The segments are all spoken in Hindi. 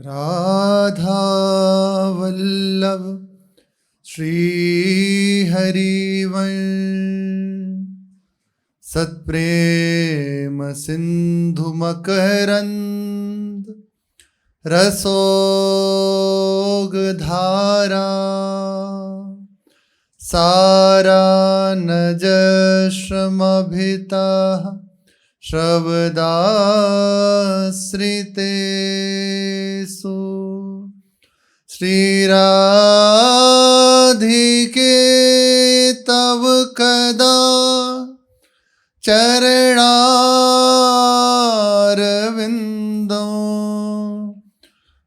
राधा वल्लभ श्री हरिवंश सत्प्रेम सिंधु मकरंद रसोग धारा सारा नज श्रमभिता शब्दाश्रितेषु श्री राधिके तव कदा चरणारविंदो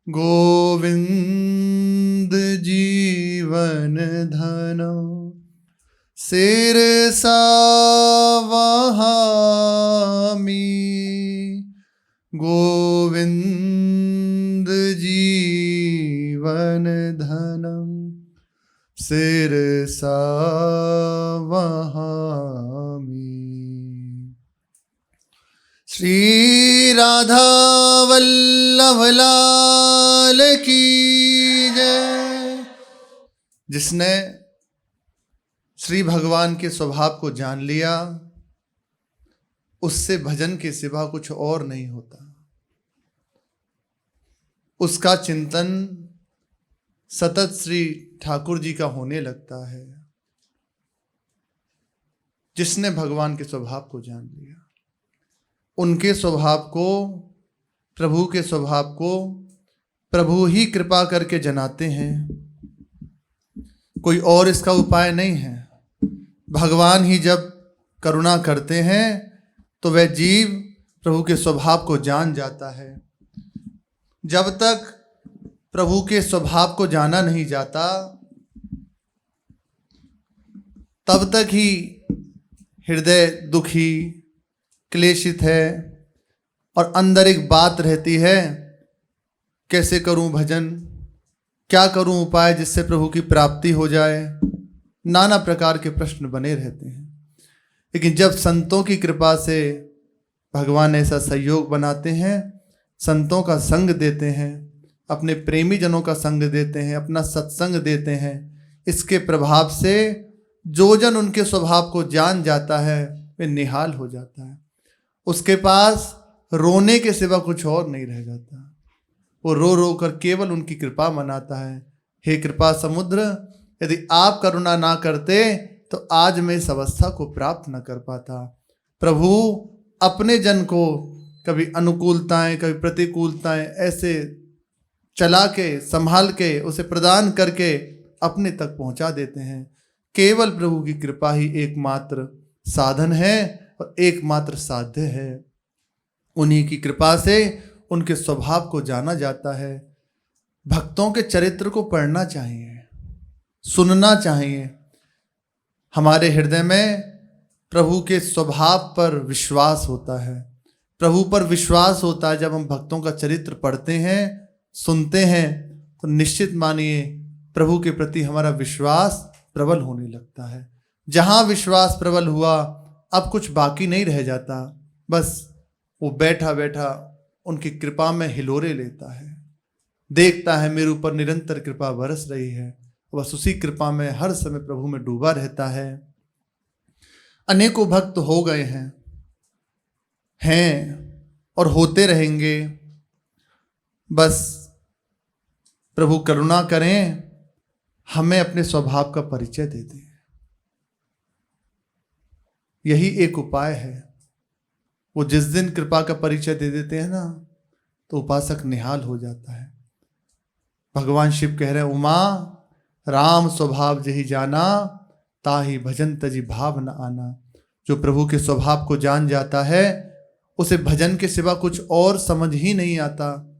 गोविंद जीवन धनो सिरसा वहामि गोविंद जीवन धनम सिरसा वहामि। श्री राधा वल्लभ लाल की जय। जिसने श्री भगवान के स्वभाव को जान लिया उससे भजन के सिवा कुछ और नहीं होता। उसका चिंतन सतत श्री ठाकुर जी का होने लगता है। जिसने भगवान के स्वभाव को जान लिया, उनके स्वभाव को, प्रभु के स्वभाव को प्रभु ही कृपा करके जनाते हैं। कोई और इसका उपाय नहीं है। भगवान ही जब करुणा करते हैं तो वह जीव प्रभु के स्वभाव को जान जाता है। जब तक प्रभु के स्वभाव को जाना नहीं जाता तब तक ही हृदय दुखी क्लेशित है और अंदर एक बात रहती है, कैसे करूं भजन, क्या करूं उपाय जिससे प्रभु की प्राप्ति हो जाए। नाना प्रकार के प्रश्न बने रहते हैं। लेकिन जब संतों की कृपा से भगवान ऐसा सहयोग बनाते हैं, संतों का संग देते हैं, अपने प्रेमी जनों का संग देते हैं, अपना सत्संग देते हैं, इसके प्रभाव से जो जन उनके स्वभाव को जान जाता है वे निहाल हो जाता है। उसके पास रोने के सिवा कुछ और नहीं रह जाता। वो रो रो कर केवल उनकी कृपा मनाता है। हे कृपा समुद्र, यदि आप करुणा ना करते तो आज मैं इस अवस्था को प्राप्त न कर पाता। प्रभु अपने जन को कभी अनुकूलताएं कभी प्रतिकूलताएं ऐसे चला के संभाल के उसे प्रदान करके अपने तक पहुंचा देते हैं। केवल प्रभु की कृपा ही एकमात्र साधन है और एकमात्र साध्य है। उन्हीं की कृपा से उनके स्वभाव को जाना जाता है। भक्तों के चरित्र को पढ़ना चाहिए, सुनना चाहिए। हमारे हृदय में प्रभु के स्वभाव पर विश्वास होता है, प्रभु पर विश्वास होता है। जब हम भक्तों का चरित्र पढ़ते हैं, सुनते हैं तो निश्चित मानिए प्रभु के प्रति हमारा विश्वास प्रबल होने लगता है। जहाँ विश्वास प्रबल हुआ अब कुछ बाकी नहीं रह जाता। बस वो बैठा बैठा उनकी कृपा में हिलोरे लेता है, देखता है मेरे ऊपर निरंतर कृपा बरस रही है। बस उसी कृपा में हर समय प्रभु में डूबा रहता है। अनेकों भक्त हो गए हैं और होते रहेंगे। बस प्रभु करुणा करें, हमें अपने स्वभाव का परिचय दे दें। यही एक उपाय है। वो जिस दिन कृपा का परिचय दे देते हैं ना तो उपासक निहाल हो जाता है। भगवान शिव कह रहे हैं, उमा राम स्वभाव जही जाना, ताहि भजन तजी भाव न आना। जो प्रभु के स्वभाव को जान जाता है उसे भजन के सिवा कुछ और समझ ही नहीं आता।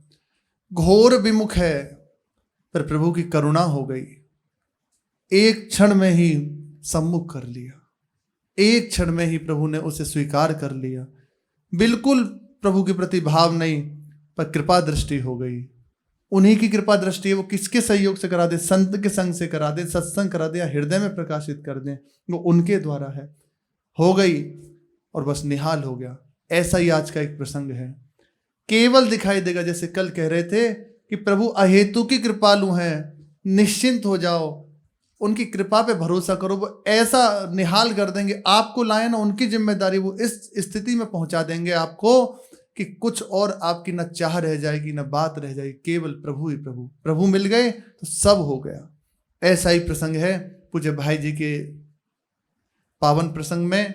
घोर विमुख है पर प्रभु की करुणा हो गई, एक क्षण में ही सम्मुख कर लिया, एक क्षण में ही प्रभु ने उसे स्वीकार कर लिया। बिल्कुल प्रभु के प्रति भाव नहीं पर कृपा दृष्टि हो गई। उन्हीं की कृपा दृष्टि है। वो किसके सहयोग से करा दे, संत के संग से करा दे, सत्संग करा दे या हृदय में प्रकाशित कर दे, वो उनके द्वारा है। हो गई और बस निहाल हो गया। ऐसा ही आज का एक प्रसंग है। केवल दिखाई देगा, जैसे कल कह रहे थे कि प्रभु अहेतु की कृपालु हैं, निश्चिंत हो जाओ, उनकी कृपा पे भरोसा करो, वो ऐसा निहाल कर देंगे, आपको लाए ना उनकी जिम्मेदारी, वो इस स्थिति में पहुंचा देंगे आपको कि कुछ और आपकी न चाह रह जाएगी न बात रह जाएगी, केवल प्रभु ही प्रभु। प्रभु मिल गए तो सब हो गया। ऐसा ही प्रसंग है पूज्य भाई जी के पावन प्रसंग में।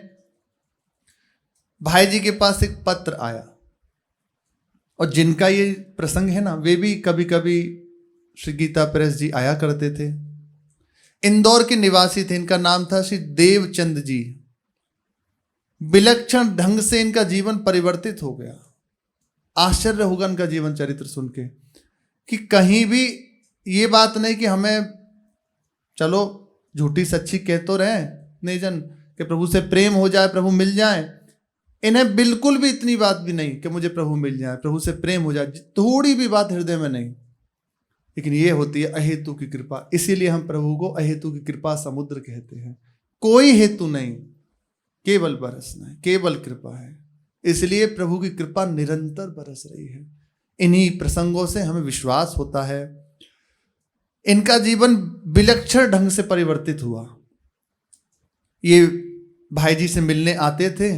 भाई जी के पास एक पत्र आया, और जिनका ये प्रसंग है ना, वे भी कभी कभी श्री गीता प्रेस जी आया करते थे। इंदौर के निवासी थे, इनका नाम था श्री देवचंद जी। विलक्षण ढंग से इनका जीवन परिवर्तित हो गया। आश्चर्य होगा इनका जीवन चरित्र सुन के कि कहीं भी ये बात नहीं कि हमें चलो झूठी सच्ची कह तो रहे नहीं जन कि प्रभु से प्रेम हो जाए, प्रभु मिल जाए। इन्हें बिल्कुल भी इतनी बात भी नहीं कि मुझे प्रभु मिल जाए, प्रभु से प्रेम हो जाए, थोड़ी भी बात हृदय में नहीं। लेकिन ये होती है अहेतु की कृपा। इसीलिए हम प्रभु को अहेतु की कृपा समुद्र कहते हैं। कोई हेतु नहीं, केवल बरसना है, केवल कृपा है। इसलिए प्रभु की कृपा निरंतर बरस रही है। इन्हीं प्रसंगों से हमें विश्वास होता है। इनका जीवन विलक्षण ढंग से परिवर्तित हुआ। ये भाई जी से मिलने आते थे,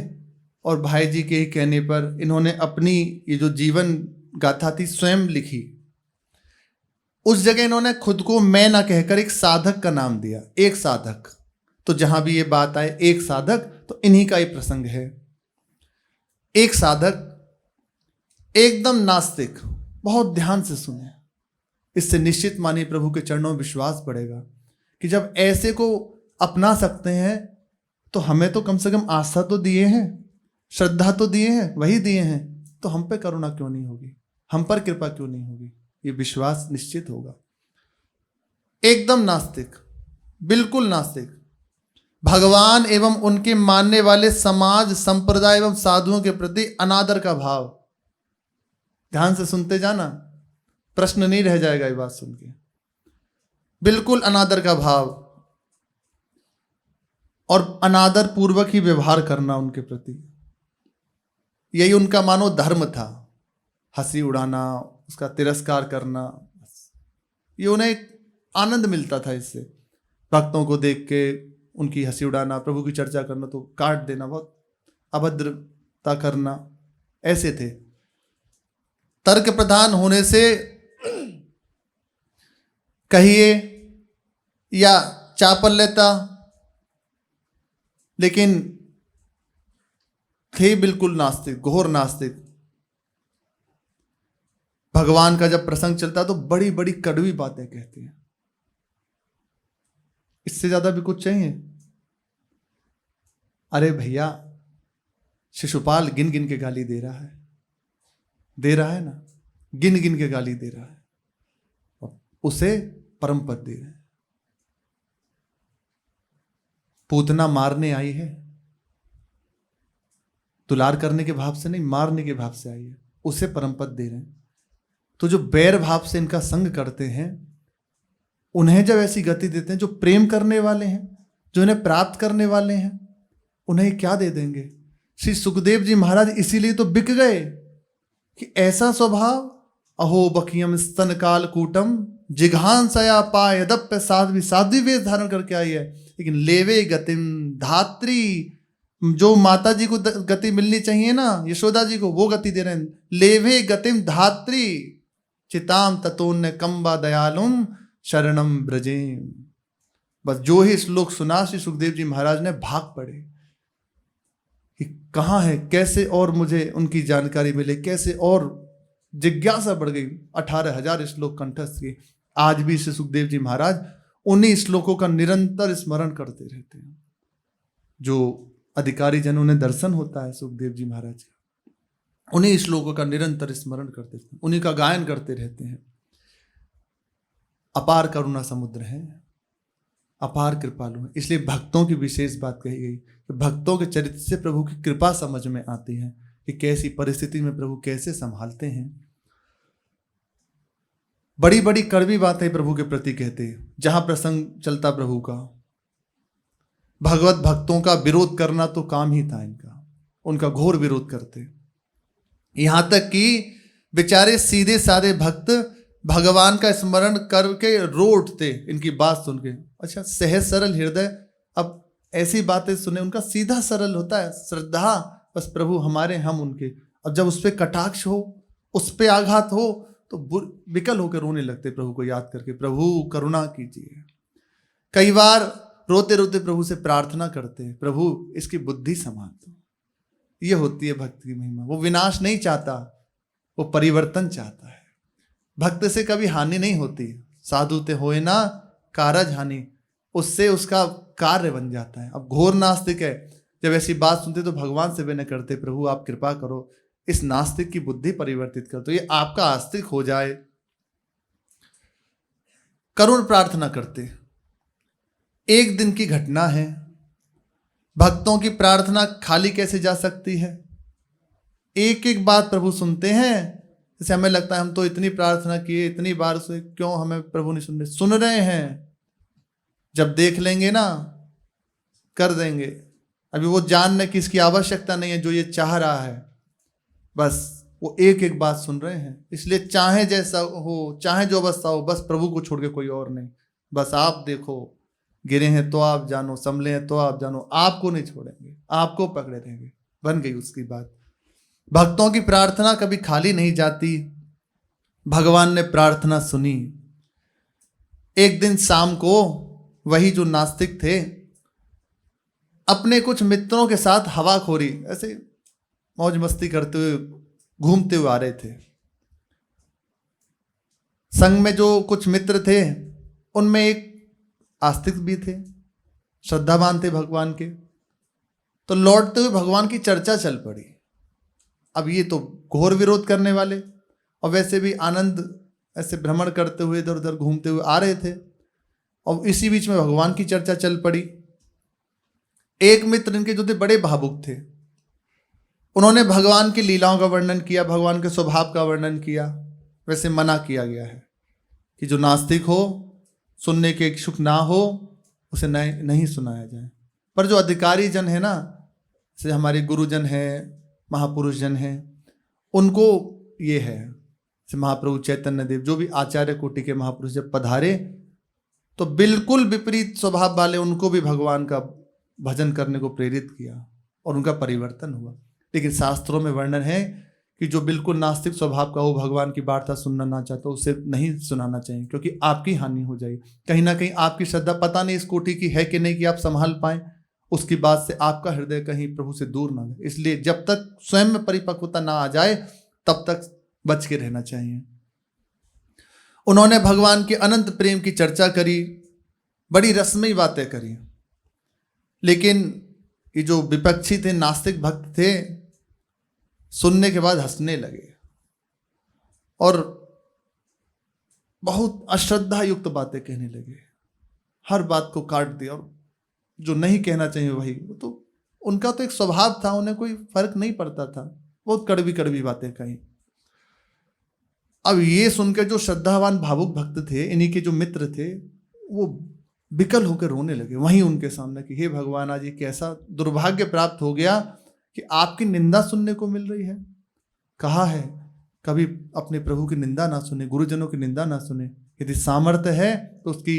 और भाई जी के कहने पर इन्होंने अपनी ये जो जीवन गाथा थी स्वयं लिखी। उस जगह इन्होंने खुद को मैं ना कहकर एक साधक का नाम दिया, एक साधक। तो जहां भी ये बात आए एक साधक, तो इन्हीं का ही प्रसंग है। एक साधक एकदम नास्तिक, बहुत ध्यान से सुने, इससे निश्चित मानिए प्रभु के चरणों में विश्वास बढ़ेगा कि जब ऐसे को अपना सकते हैं तो हमें तो कम से कम आस्था तो दिए हैं, श्रद्धा तो दिए हैं, वही दिए हैं, तो हम पे करुणा क्यों नहीं होगी, हम पर कृपा क्यों नहीं होगी, ये विश्वास निश्चित होगा। एकदम नास्तिक, बिल्कुल नास्तिक, भगवान एवं उनके मानने वाले समाज संप्रदाय एवं साधुओं के प्रति अनादर का भाव। ध्यान से सुनते जाना, प्रश्न नहीं रह जाएगा ये बात सुन के। बिल्कुल अनादर का भाव और अनादर पूर्वक ही व्यवहार करना उनके प्रति, यही उनका मानो धर्म था। हंसी उड़ाना, उसका तिरस्कार करना, ये उन्हें एक आनंद मिलता था इससे। भक्तों को देख के उनकी हंसी उड़ाना, प्रभु की चर्चा करना तो काट देना, बहुत अभद्रता करना, ऐसे थे। तर्क प्रधान होने से कहिए या चापल्यता, लेकिन थे बिल्कुल नास्तिक, घोर नास्तिक। भगवान का जब प्रसंग चलता तो बड़ी बड़ी कड़वी बातें कहते हैं। इससे ज्यादा भी कुछ चाहिए? अरे भैया, शिशुपाल गिन गिन के गाली दे रहा है ना, गिन गिन के गाली दे रहा है, और उसे परम पद दे रहे हैं। पूतना मारने आई है, दुलार करने के भाव से नहीं, मारने के भाव से आई है, उसे परम पद दे रहे हैं। तो जो बैर भाव से इनका संग करते हैं, उन्हें जब ऐसी गति देते हैं, जो प्रेम करने वाले हैं, जो इन्हें प्राप्त करने वाले हैं, उन्हें क्या दे देंगे? श्री सुखदेव जी महाराज इसीलिए तो बिक गए कि ऐसा स्वभाव, अहो बकियम स्तन काल कूटम जिघांसया पायदप्य साध्वी, साध्वी वेश धारण करके आई है, लेकिन लेवे गतिम धात्री, जो माता जी को गति मिलनी चाहिए ना, यशोदा जी को, वो गति दे रहे हैं। लेवे गतिम धात्री चिताम ततोन्य कंबा दयालुम शरणम ब्रजेम। बस जो ही श्लोक सुना श्री सुखदेव जी महाराज ने भाग पड़े कि कहाँ है, कैसे और मुझे उनकी जानकारी मिले, कैसे और जिज्ञासा बढ़ गई। 18,000 श्लोक कंठस्थ किए। आज भी श्री सुखदेव जी महाराज उन्हीं श्लोकों का निरंतर स्मरण करते रहते हैं। जो अधिकारी जनों ने दर्शन होता है सुखदेव जी महाराज का, उन्हीं श्लोकों का निरंतर स्मरण करते हैं, उन्हीं का गायन करते रहते हैं। अपार करुणा समुद्र है, अपार कृपालु है। इसलिए भक्तों की विशेष बात कही गई कि भक्तों के चरित्र से प्रभु की कृपा समझ में आती है कि कैसी परिस्थिति में प्रभु कैसे संभालते हैं। बड़ी बड़ी कड़वी बातें प्रभु के प्रति कहते हैं। जहां प्रसंग चलता प्रभु का, भगवत भक्तों का विरोध करना तो काम ही था इनका, उनका घोर विरोध करते। यहां तक कि बेचारे सीधे साधे भक्त भगवान का स्मरण करके रो उठते इनकी बात सुन के। अच्छा, सहज सरल हृदय, अब ऐसी बातें सुने, उनका सीधा सरल होता है, श्रद्धा, बस प्रभु हमारे, हम उनके। अब जब उस पर कटाक्ष हो, उस पर आघात हो, तो विकल होकर रोने लगते प्रभु को याद करके, प्रभु करुणा कीजिए। कई बार रोते रोते प्रभु से प्रार्थना करते हैं, प्रभु इसकी बुद्धि संभाल दो। ये होती है भक्त की महिमा। वो विनाश नहीं चाहता, वो परिवर्तन चाहता है। भक्त से कभी हानि नहीं होती। साधु ते होए ना कारज हानि, उससे उसका कार्य बन जाता है। अब घोर नास्तिक है, जब ऐसी बात सुनते तो भगवान से विनय करते, प्रभु आप कृपा करो, इस नास्तिक की बुद्धि परिवर्तित कर, तो ये आपका आस्तिक हो जाए। करुण प्रार्थना करते। एक दिन की घटना है, भक्तों की प्रार्थना खाली कैसे जा सकती है? एक एक बात प्रभु सुनते हैं। जैसे हमें लगता है हम तो इतनी प्रार्थना किए, इतनी बार से, क्यों हमें प्रभु नहीं सुन रहे? सुन रहे हैं। जब देख लेंगे ना, कर देंगे। अभी वो जानने की इसकी आवश्यकता नहीं है, जो ये चाह रहा है, बस वो एक एक बात सुन रहे हैं। इसलिए चाहे जैसा हो, चाहे जो अवस्था हो, बस प्रभु को छोड़ के कोई और नहीं। बस आप देखो, गिरे हैं तो आप जानो, संभले हैं तो आप जानो, आपको नहीं छोड़ेंगे, आपको पकड़े रहेंगे। बन गई उसकी बात। भक्तों की प्रार्थना कभी खाली नहीं जाती। भगवान ने प्रार्थना सुनी। एक दिन शाम को वही जो नास्तिक थे अपने कुछ मित्रों के साथ हवाखोरी, ऐसे मौज मस्ती करते हुए घूमते हुए आ रहे थे। संग में जो कुछ मित्र थे उनमें एक आस्तिक भी थे, श्रद्धावान थे भगवान के। तो लौटते हुए भगवान की चर्चा चल पड़ी। अब ये तो घोर विरोध करने वाले, और वैसे भी आनंद ऐसे भ्रमण करते हुए इधर उधर घूमते हुए आ रहे थे, और इसी बीच में भगवान की चर्चा चल पड़ी। एक मित्र इनके जो थे बड़े भावुक थे, उन्होंने भगवान की लीलाओं का वर्णन किया, भगवान के स्वभाव का वर्णन किया। वैसे मना किया गया है कि जो नास्तिक हो, सुनने के इच्छुक ना हो, उसे नहीं सुनाया जाए। पर जो अधिकारी जन है ना, जैसे हमारे गुरुजन हैं, महापुरुष जन हैं, उनको ये है, जैसे महाप्रभु चैतन्य देव, जो भी आचार्य कोटि के महापुरुष जब पधारे तो बिल्कुल विपरीत स्वभाव वाले उनको भी भगवान का भजन करने को प्रेरित किया और उनका परिवर्तन हुआ। लेकिन शास्त्रों में वर्णन है कि जो बिल्कुल नास्तिक स्वभाव का हो, भगवान की वार्ता सुनना ना चाहता, उसे नहीं सुनाना चाहिए, क्योंकि आपकी हानि हो जाएगी। कहीं ना कहीं आपकी श्रद्धा पता नहीं इस कोटि की है कि नहीं कि आप संभाल पाए, उसकी बात से आपका हृदय कहीं प्रभु से दूर ना जाए। इसलिए जब तक स्वयं में परिपक्वता ना आ जाए तब तक बच के रहना चाहिए। उन्होंने भगवान के अनंत प्रेम की चर्चा करी, बड़ी रसमयी बातें करी। लेकिन ये जो विपक्षी थे, नास्तिक भक्त थे, सुनने के बाद हंसने लगे और बहुत अश्रद्धा युक्त बातें कहने लगे। हर बात को काट दिया, और जो नहीं कहना चाहिए वही, तो उनका तो एक स्वभाव था, उन्हें कोई फर्क नहीं पड़ता था। बहुत कड़वी कड़वी बातें कही। अब ये सुनकर जो श्रद्धावान भावुक भक्त थे, इन्हीं के जो मित्र थे, वो विकल होकर रोने लगे वहीं उनके सामने कि हे भगवान, आज ये कैसा दुर्भाग्य प्राप्त हो गया कि आपकी निंदा सुनने को मिल रही है। कहा है कभी अपने प्रभु की निंदा ना सुने, गुरुजनों की निंदा ना सुने। यदि सामर्थ्य है तो उसकी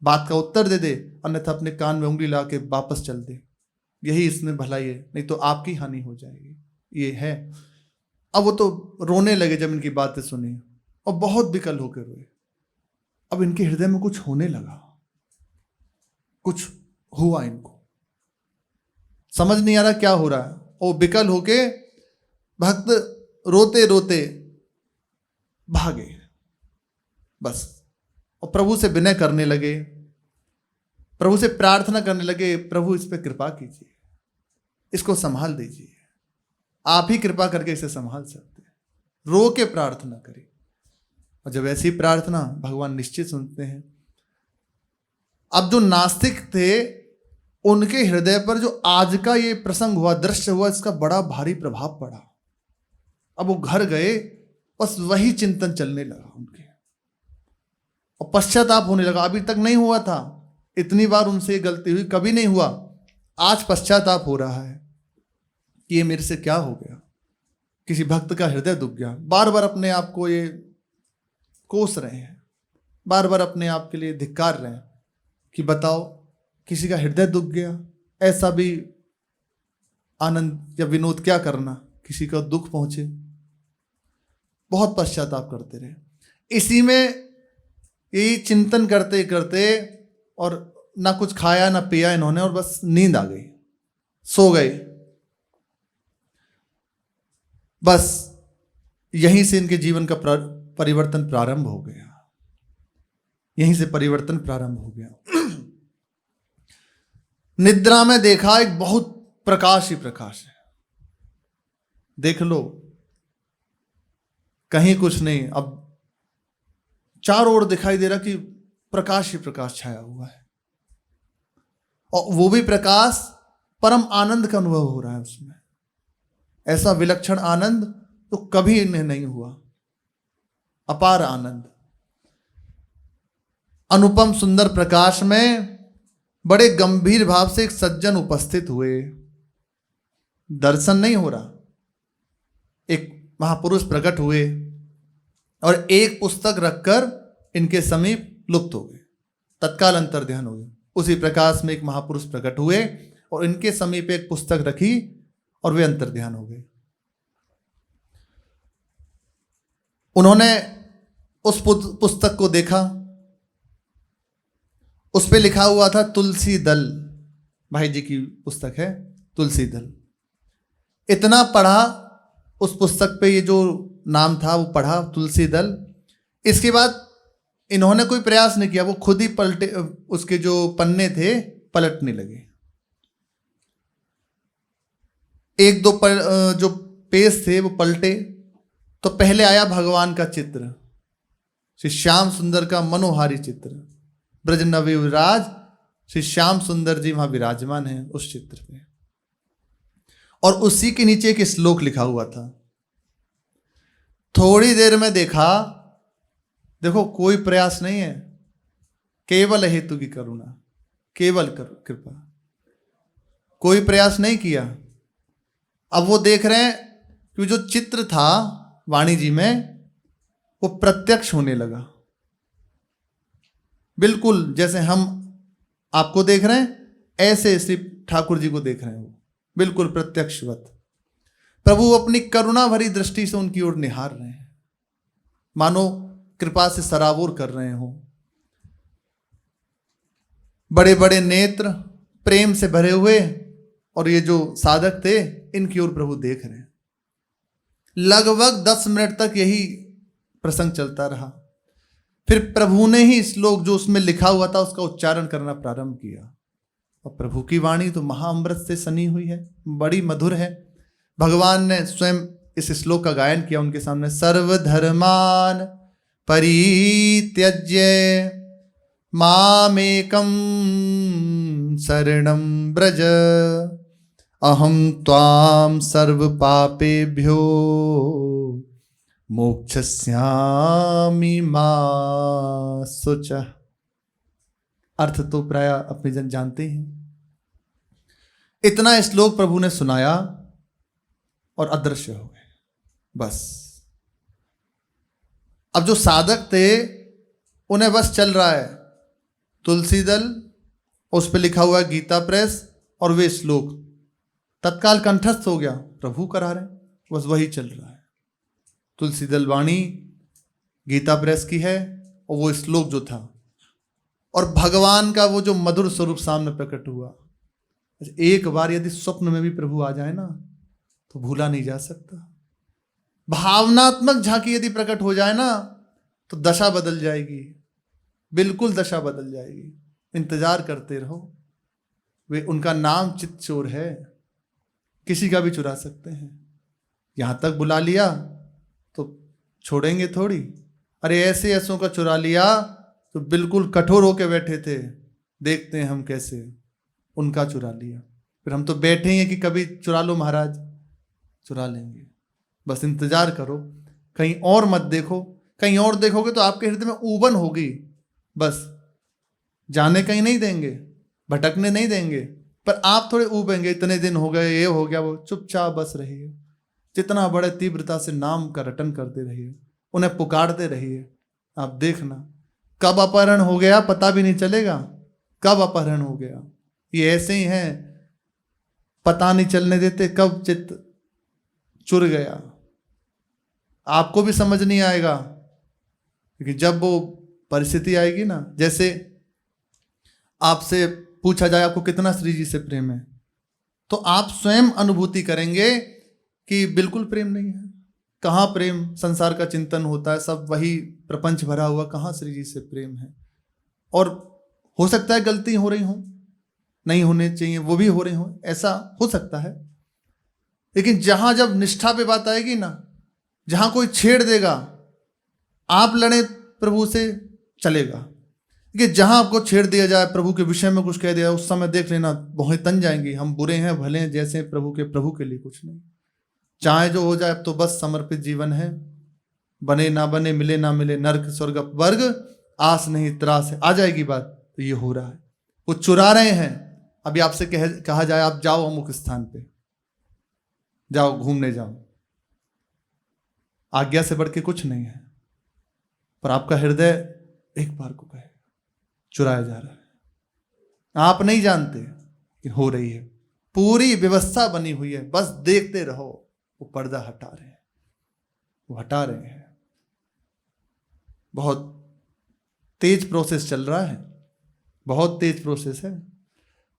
बात का उत्तर दे दे, अन्यथा अपने कान में उंगली ला के वापस चल दे, यही इसमें भलाई है, नहीं तो आपकी हानि हो जाएगी। ये है। अब वो तो रोने लगे जब इनकी बातें सुनी, और बहुत विकल होकर रोए। अब इनके हृदय में कुछ होने लगा, कुछ हुआ, इनको समझ नहीं आ रहा क्या हो रहा है। और विकल होके भक्त रोते रोते भागे बस, और प्रभु से विनय करने लगे, प्रभु से प्रार्थना करने लगे, प्रभु इस पे कृपा कीजिए, इसको संभाल दीजिए, आप ही कृपा करके इसे संभाल सकते हैं। रो के प्रार्थना करें, और जब ऐसी प्रार्थना भगवान निश्चित सुनते हैं। अब जो नास्तिक थे उनके हृदय पर जो आज का ये प्रसंग हुआ, दृश्य हुआ, इसका बड़ा भारी प्रभाव पड़ा। अब वो घर गए, बस वही चिंतन चलने लगा उनके, और पश्चाताप होने लगा। अभी तक नहीं हुआ था, इतनी बार उनसे ये गलती हुई, कभी नहीं हुआ। आज पश्चाताप हो रहा है कि ये मेरे से क्या हो गया। किसी भक्त का हृदय दुख गया, बार बार अपने आप को ये कोस रहे हैं, बार बार अपने आप के लिए धिक्कार रहे हैं कि बताओ किसी का हृदय दुख गया, ऐसा भी आनंद या विनोद क्या करना, किसी का दुख पहुंचे। बहुत पश्चाताप करते रहे। इसी में यही चिंतन करते करते और ना कुछ खाया ना पिया इन्होंने, और बस नींद आ गई, सो गए। बस यहीं से इनके जीवन का परिवर्तन प्रारंभ हो गया। यहीं से परिवर्तन प्रारंभ हो गया। निद्रा में देखा एक बहुत प्रकाश ही प्रकाश है। देख लो कहीं कुछ नहीं, अब चारों ओर दिखाई दे रहा कि प्रकाश ही प्रकाश छाया हुआ है, और वो भी प्रकाश परम आनंद का अनुभव हो रहा है उसमें। ऐसा विलक्षण आनंद तो कभी इन्हें नहीं हुआ, अपार आनंद। अनुपम सुंदर प्रकाश में बड़े गंभीर भाव से एक सज्जन उपस्थित हुए। दर्शन नहीं हो रहा, एक महापुरुष प्रकट हुए और एक पुस्तक रखकर इनके समीप लुप्त हो गए। तत्काल अंतर ध्यान हो गया। उसी प्रकाश में एक महापुरुष प्रकट हुए और इनके समीप एक पुस्तक रखी और वे अंतर ध्यान हो गए। उन्होंने उस पुस्तक को देखा, उस पे लिखा हुआ था तुलसी दल। भाई जी की पुस्तक है तुलसी दल। इतना पढ़ा उस पुस्तक पे, ये जो नाम था वो पढ़ा, तुलसी दल। इसके बाद इन्होंने कोई प्रयास नहीं किया, वो खुद ही पलटे, उसके जो पन्ने थे पलटने लगे। एक दो जो पेज थे वो पलटे तो पहले आया भगवान का चित्र, श्री श्याम सुंदर का मनोहारी चित्र। ब्रज नवयुवराज श्री श्याम सुंदर जी वहां विराजमान हैं उस चित्र पे, और उसी के नीचे एक श्लोक लिखा हुआ था। थोड़ी देर में देखा, देखो कोई प्रयास नहीं है, केवल हेतु की करुणा, केवल कृपा, कोई प्रयास नहीं किया। अब वो देख रहे हैं कि जो चित्र था वाणी जी में वो प्रत्यक्ष होने लगा, बिल्कुल जैसे हम आपको देख रहे हैं ऐसे श्री ठाकुर जी को देख रहे हैं, वो बिल्कुल प्रत्यक्षवत। प्रभु अपनी करुणा भरी दृष्टि से उनकी ओर निहार रहे हैं, मानो कृपा से सराबोर कर रहे हो। बड़े बड़े नेत्र प्रेम से भरे हुए, और ये जो साधक थे इनकी ओर प्रभु देख रहे हैं। लगभग 10 मिनट तक यही प्रसंग चलता रहा। फिर प्रभु ने ही श्लोक जो उसमें लिखा हुआ था उसका उच्चारण करना प्रारंभ किया, और प्रभु की वाणी तो महाअमृत से सनी हुई है, बड़ी मधुर है। भगवान ने स्वयं इस श्लोक का गायन किया उनके सामने। सर्वधर्मान परित्यज्य मामेकं शरणं व्रज अहं त्वां सर्व पापेभ्यो मोक्षयिष्यामि मा शुचः। अर्थ तो प्राय अपने जन जानते हैं। इतना श्लोक प्रभु ने सुनाया और अदृश्य हो गए, बस। अब जो साधक थे उन्हें बस चल रहा है तुलसी दल, उस पर लिखा हुआ गीता प्रेस और वे श्लोक तत्काल कंठस्थ हो गया, प्रभु करा रहे, बस वही चल रहा है। तुलसी दल वाणी गीता प्रेस की है और वो श्लोक जो था, और भगवान का वो जो मधुर स्वरूप सामने प्रकट हुआ। एक बार यदि स्वप्न में भी प्रभु आ जाए ना तो भूला नहीं जा सकता। भावनात्मक झांकी यदि प्रकट हो जाए ना तो दशा बदल जाएगी, बिल्कुल दशा बदल जाएगी। इंतजार करते रहो, वे उनका नाम चित चोर है, किसी का भी चुरा सकते हैं। यहां तक बुला लिया तो छोड़ेंगे थोड़ी। अरे ऐसे ऐसों का चुरा लिया तो बिल्कुल कठोर होके बैठे थे, देखते हैं हम कैसे उनका चुरा लिया। फिर हम तो बैठे हैं कि कभी चुरा लो महाराज, चुरा लेंगे। बस इंतजार करो, कहीं और मत देखो। कहीं और देखोगे तो आपके हृदय में ऊबन होगी, बस जाने कहीं नहीं देंगे, भटकने नहीं देंगे, पर आप थोड़े ऊबेंगे। इतने दिन हो गए, ये हो गया, वो चुपचाप बस रहिए। जितना बड़े तीव्रता से नाम का रटन करते रहिए, उन्हें पुकारते रहिए, आप देखना, कब अपहरण हो गया पता भी नहीं चलेगा, कब अपहरण हो गया। ये ऐसे ही है, पता नहीं चलने देते कब चित्त चुर गया। आपको भी समझ नहीं आएगा, क्योंकि जब वो परिस्थिति आएगी ना, जैसे आपसे पूछा जाए आपको कितना श्री जी से प्रेम है, तो आप स्वयं अनुभूति करेंगे कि बिल्कुल प्रेम नहीं है। कहाँ प्रेम, संसार का चिंतन होता है, सब वही प्रपंच भरा हुआ, कहाँ श्री जी से प्रेम है। और हो सकता है गलती हो रही हो, नहीं होने चाहिए वो भी हो रही हो, ऐसा हो सकता है। लेकिन जहां जब निष्ठा पे बात आएगी ना, जहां कोई छेड़ देगा, आप लड़े प्रभु से चलेगा, कि जहां आपको छेड़ दिया जाए, प्रभु के विषय में कुछ कह दिया, उस समय देख लेना बहुत तन जाएंगी। हम बुरे हैं भले हैं जैसे प्रभु के लिए कुछ नहीं, चाहे जो हो जाए, अब तो बस समर्पित जीवन है, बने ना बने, मिले ना मिले, नर्क स्वर्ग वर्ग, आस नहीं त्रास है। आ जाएगी बात। तो ये हो रहा है, वो चुरा रहे हैं। अभी आपसे कहा जाए आप जाओ अमुक स्थान पे, जाओ घूमने जाओ, आज्ञा से बढ़ के कुछ नहीं है, पर आपका हृदय एक बार को कहे चुराया जा रहा है, आप नहीं जानते कि हो रही है। पूरी व्यवस्था बनी हुई है, बस देखते रहो। वो पर्दा हटा रहे हैं, वो हटा रहे हैं। बहुत तेज प्रोसेस चल रहा है, बहुत तेज प्रोसेस है।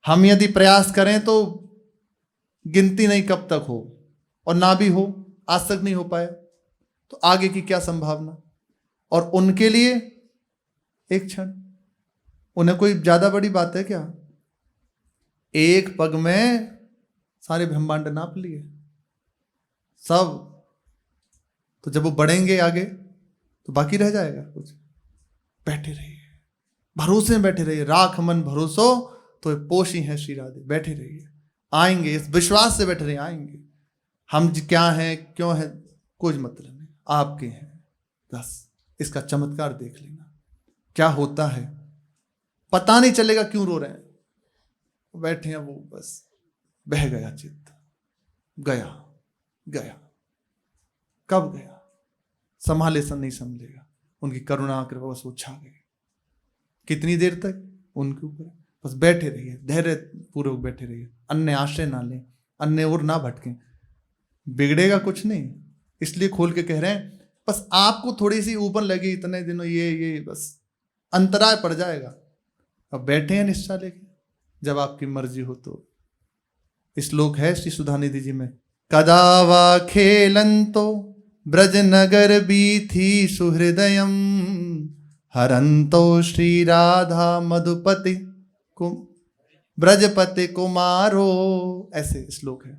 हम यदि प्रयास करें तो गिनती नहीं कब तक हो, और ना भी हो, आज तक नहीं हो पाया, तो आगे की क्या संभावना। और उनके लिए एक क्षण, उन्हें कोई ज्यादा बड़ी बात है क्या? एक पग में सारे ब्रह्मांड नाप लिए सब। तो जब वो बढ़ेंगे आगे तो बाकी रह जाएगा कुछ। बैठे रहिए, भरोसे में बैठे रहिए। राख मन भरोसो तो पोषी है श्री राधे। बैठे रहिए, आएंगे, इस विश्वास से बैठे रहिए, आएंगे। हम क्या हैं क्यों है कुछ मतलब नहीं, आपके हैं। बस इसका चमत्कार देख लेना क्या होता है, पता नहीं चलेगा क्यों रो रहे हैं। बैठे हैं वो, बस बह गया चित्त, गया गया। कब गया संभाले से नहीं संभलेगा। उनकी करुणा कृपा बस वो छा गई। कितनी देर तक उनके ऊपर बस बैठे रहिए, धैर्य पूर्वक बैठे रहिए, अन्य आश्रय ना लें, अन्य और ना भटकें। बिगड़ेगा कुछ नहीं, इसलिए खोल के कह रहे हैं। बस आपको थोड़ी सी ऊपर लगी इतने दिनों, ये बस अंतराय पड़ जाएगा। अब बैठे हैं निष्ठा लेके, जब आपकी मर्जी हो तो। श्लोक है श्री सुधानिधि जी में, कदा वा खेलंतो ब्रज नगर बीथी सुहृदयम हरंतो श्री राधा मधुपति ब्रजपति कुमारो। ऐसे श्लोक है।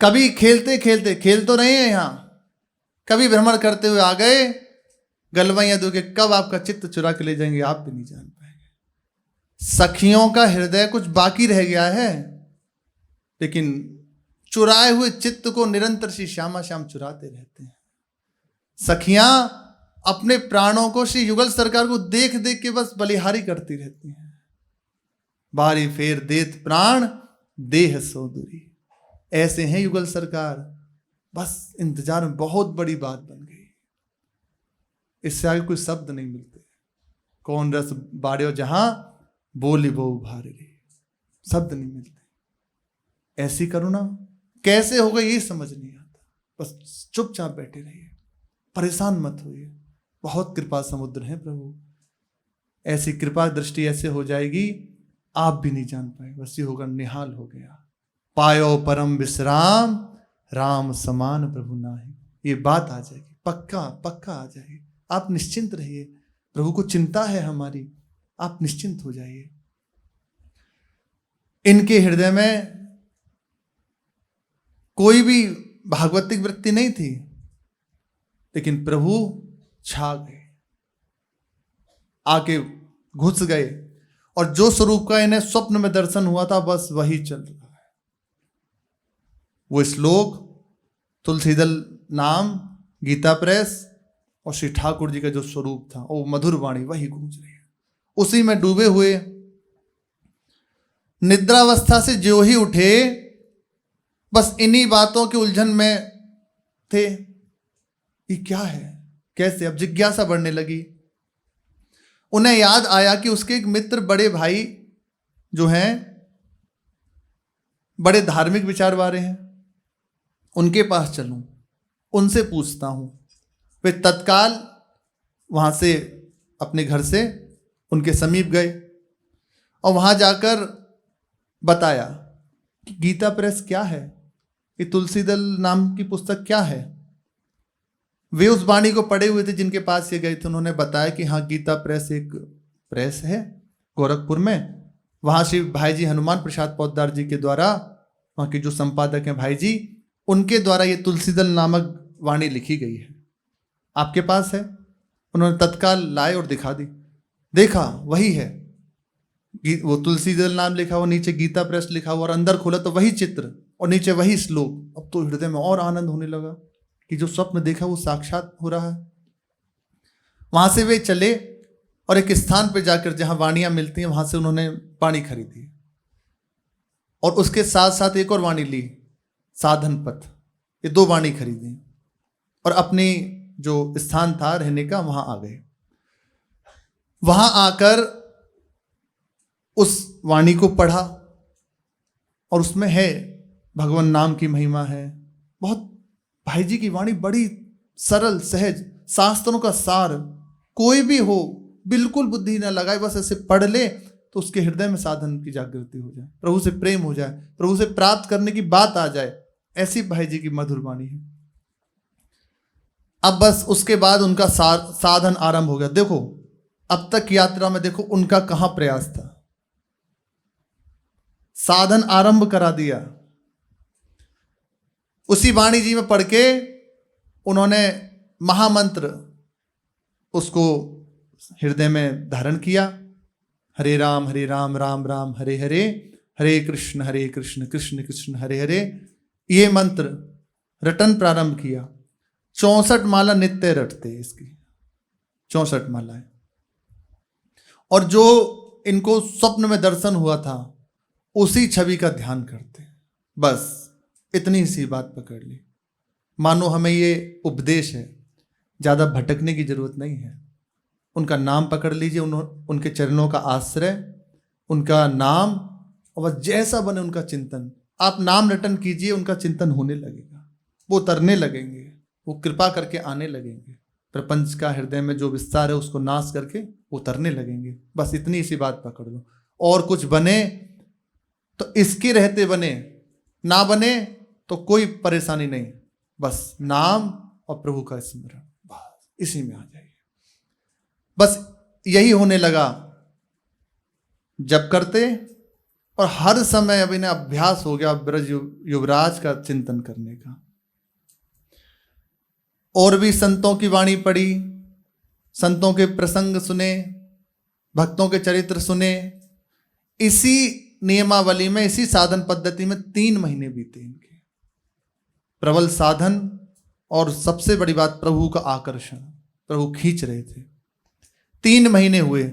कभी खेलते खेलते, खेल तो नहीं है यहां, कभी भ्रमण करते हुए आ गए, गलवैया दो के कब आपका चित्त चुरा के ले जाएंगे आप भी नहीं जान पाएंगे। सखियों का हृदय कुछ बाकी रह गया है, लेकिन चुराए हुए चित्त को निरंतर श्री श्यामा श्याम चुराते रहते हैं। सखियां अपने प्राणों को श्री युगल सरकार को देख देख के बस बलिहारी करती रहती हैं। बारी फेर देत प्राण देह सो दूरी। ऐसे हैं युगल सरकार, बस इंतजार में बहुत बड़ी बात बन गई। इससे आगे कोई शब्द नहीं मिलते। कौन रस बाड़ियो जहां बोली वो उभार रही, शब्द नहीं मिलते। ऐसी करुणा कैसे हो गई ये समझ नहीं आता। बस चुपचाप बैठे रहिए, परेशान मत होइए। बहुत कृपा समुद्र है प्रभु। ऐसी कृपा दृष्टि ऐसे हो जाएगी आप भी नहीं जान पाए। बस ये होगा, निहाल हो गया। पायो परम विश्राम राम समान प्रभु नाहि। ये बात आ जाएगी, पक्का पक्का आ जाएगी। आप निश्चिंत रहिए, प्रभु को चिंता है हमारी, आप निश्चिंत हो जाइए। इनके हृदय में कोई भी भागवतिक वृत्ति नहीं थी, लेकिन प्रभु छा गए, आके घुस गए, और जो स्वरूप का इन्हें स्वप्न में दर्शन हुआ था बस वही चल रहा है। वो श्लोक, तुलसीदल नाम, गीता प्रेस और श्री ठाकुर जी का जो स्वरूप था, वो मधुर वाणी वही गूंज रही है। उसी में डूबे हुए, निद्रावस्था से जो ही उठे बस इन्हीं बातों की उलझन में थे। ये क्या है, कैसे? अब जिज्ञासा बढ़ने लगी। उन्हें याद आया कि उसके एक मित्र बड़े भाई जो हैं बड़े धार्मिक विचार वाले हैं, उनके पास चलूं, उनसे पूछता हूं। वे तत्काल वहां से अपने घर से उनके समीप गए और वहां जाकर बताया कि गीता प्रेस क्या है, ये तुलसीदल नाम की पुस्तक क्या है। वे उस वाणी को पढ़े हुए थे जिनके पास ये गए थे। उन्होंने बताया कि हाँ, गीता प्रेस एक प्रेस है गोरखपुर में, वहाँ श्री भाई जी हनुमान प्रसाद पोद्दार जी के द्वारा, वहाँ के जो संपादक हैं भाई जी, उनके द्वारा ये तुलसीदल नामक वाणी लिखी गई है, आपके पास है। उन्होंने तत्काल लाए और दिखा दी। देखा वही है, वो तुलसीदल नाम लिखा हुआ, नीचे गीता प्रेस लिखा हुआ, और अंदर खोला तो वही चित्र और नीचे वही श्लोक। अब तो हृदय में और आनंद होने लगा कि जो स्वप्न देखा वो साक्षात हो रहा है। वहां से वे चले और एक स्थान पर जाकर जहां वाणियां मिलती हैं वहां से उन्होंने वाणी खरीदी और उसके साथ साथ एक और वाणी ली, साधन पथ। ये 2 वाणी खरीदी और अपनी जो स्थान था रहने का वहां आ गए। वहां आकर उस वाणी को पढ़ा और उसमें है भगवान नाम की महिमा है। बहुत भाई जी की वाणी बड़ी सरल सहज, शास्त्रों का सार, कोई भी हो बिल्कुल बुद्धि न लगाए, बस ऐसे पढ़ ले तो उसके हृदय में साधन की जागृति हो जाए, प्रभु से प्रेम हो जाए, प्रभु से प्राप्त करने की बात आ जाए। ऐसी भाई जी की मधुर वाणी है। अब बस उसके बाद उनका साधन आरंभ हो गया। देखो अब तक यात्रा में देखो उनका कहां प्रयास था, साधन आरंभ करा दिया। उसी वाणी जी में पढ़ के उन्होंने महामंत्र उसको हृदय में धारण किया। हरे राम राम राम हरे हरे, हरे कृष्ण कृष्ण कृष्ण हरे हरे। ये मंत्र रटन प्रारंभ किया। 64 माला नित्य रटते इसकी, 64 मालाएं। और जो इनको स्वप्न में दर्शन हुआ था उसी छवि का ध्यान करते। बस इतनी सी बात पकड़ ली। मानो हमें ये उपदेश है, ज़्यादा भटकने की जरूरत नहीं है। उनका नाम पकड़ लीजिए, उनके चरणों का आश्रय, उनका नाम, और जैसा बने उनका चिंतन। आप नाम रटन कीजिए, उनका चिंतन होने लगेगा, वो उतरने लगेंगे, वो कृपा करके आने लगेंगे। प्रपंच का हृदय में जो विस्तार है उसको नाश करके उतरने लगेंगे। बस इतनी सी बात पकड़ लो। और कुछ बने तो इसके रहते बने, ना बने तो कोई परेशानी नहीं। बस नाम और प्रभु का स्मरण, बस इसी में आ जाइए। बस यही होने लगा जब करते, और हर समय अब इन्हें अभ्यास हो गया ब्रज युवराज का चिंतन करने का। और भी संतों की वाणी पढ़ी, संतों के प्रसंग सुने, भक्तों के चरित्र सुने। इसी नियमावली में, इसी साधन पद्धति में 3 महीने बीते इनके। प्रबल साधन और सबसे बड़ी बात प्रभु का आकर्षण, प्रभु खींच रहे थे। 3 महीने हुए,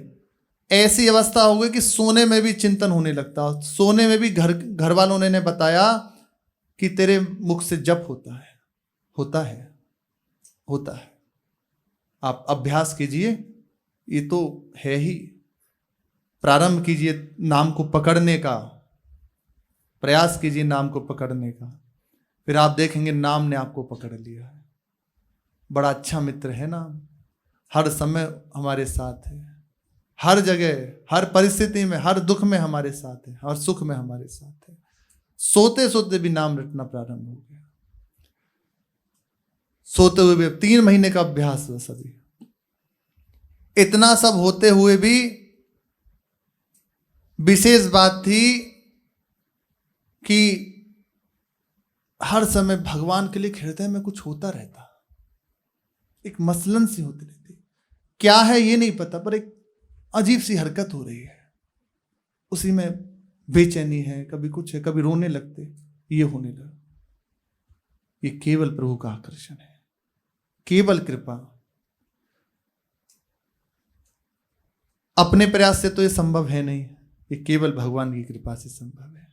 ऐसी अवस्था हो गई कि सोने में भी चिंतन होने लगता। सोने में भी घर वालों ने बताया कि तेरे मुख से जप होता है, होता है, होता है, आप अभ्यास कीजिए, ये तो है ही। प्रारंभ कीजिए नाम को पकड़ने का, प्रयास कीजिए नाम को पकड़ने का, फिर आप देखेंगे नाम ने आपको पकड़ लिया है। बड़ा अच्छा मित्र है नाम, हर समय हमारे साथ है, हर जगह, हर परिस्थिति में, हर दुख में हमारे साथ है, हर सुख में हमारे साथ है। सोते सोते भी नाम रटना प्रारंभ हो गया। सोते हुए भी 3 महीने का अभ्यास हुआ सभी। इतना सब होते हुए भी विशेष बात थी कि हर समय भगवान के लिए हृदय में कुछ होता रहता, एक मसलन सी होती रहती। क्या है ये नहीं पता, पर एक अजीब सी हरकत हो रही है, उसी में बेचैनी है, कभी कुछ है, कभी रोने लगते, ये होने लगा। ये केवल प्रभु का आकर्षण है, केवल कृपा। अपने प्रयास से तो ये संभव है नहीं, ये केवल भगवान की कृपा से संभव है।